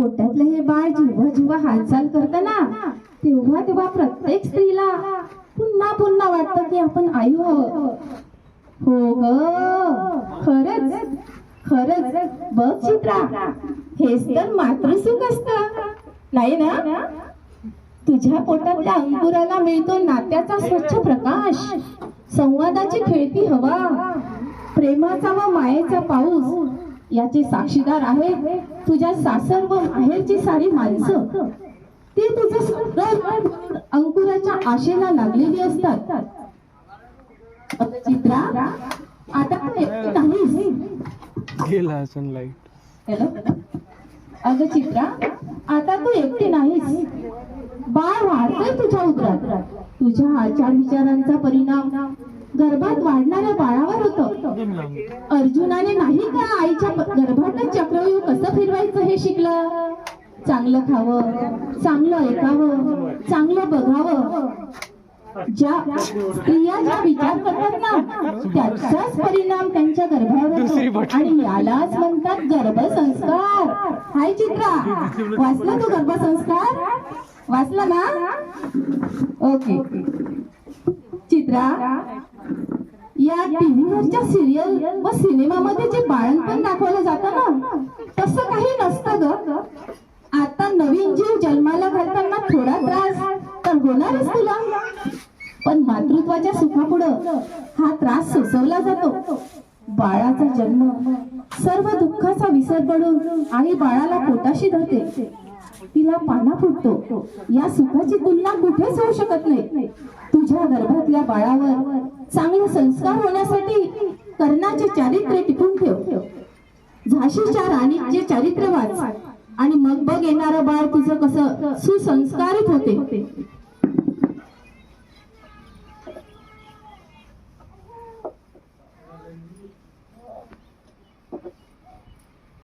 पोटातलं हे बाळ जेव्हा जेव्हा हालचाल करतं ना, तेव्हा तेव्हा प्रत्येक स्त्रीला पुन्हा पुन्हा वाटतं की आपण आई व्हावं. हो ग, खरंच खरंच. बघ चित्रा, हेच तर मातृसुख असतं, नाही ना? तुझ्या पोटातल्या अंकुराला मिळतो नात्याचा स्वच्छ प्रकाश, संवादाची खेळती हवा, प्रेमाचा व मायेचा पाऊस. याचे साक्षीदार आहेत तुझ्या सासर व माहेरची सारी माणसं. ती तुझं सगळं अंकुराच्या आशेला लागलेली असतात. चित्रा, आता तू एकटी नाहीस. गेला सनलाइट. हॅलो, अगं चित्रा, आता तू एकटी नाहीस. बाळ वाढतंय तुझ्या उदरात. तुझ्या आचार विचारांचा परिणाम गर्भात वाढणाऱ्या बाळावर होतो. अर्जुनाने नाही का आईच्या गर्भातच चक्रव्यूह कसं फिरवायचं हे शिकलं. चांगलं खावं, चांगलं ऐकावं, चांगलं बघावं. ज्या स्त्रिया ज्या विचार करतात ना, त्याचाच परिणाम त्यांच्या गर्भावर होतो. आणि यालाच म्हणतात गर्भसंस्कार. हाय चित्रा, वाचला तू गर्भसंस्कार? वाचला ना? ओके चित्रा, या टीव्हीवरच्या सिरियल व सिनेमामध्ये जे बाळंतपण दाखवलं जातं ना, तसं काही नसतं ग. आता नवीन जीव जन्माला घालताना थोडा त्रास तर होणारच तुला, पण मातृत्वाच्या सुखापुढं हा त्रास सोसवला जातो. बाळाचा जन्म सर्व दुःखाचा विसर पडून आई बाळाला पोटाशी धरते, तिला पाना फुटतो. या सुखाची तुलना कुठेच होऊ शकत नाही. तुझ्या गर्भातल्या बाळावर चांगले संस्कार होण्यासाठी कर्णाचे चारित्र्य टिकून ठेव. झाशीच्या राणीचे चारित्र्य वाच आणि मग बघ येणारं बाळ तुझं कसं सुसंस्कारित होते.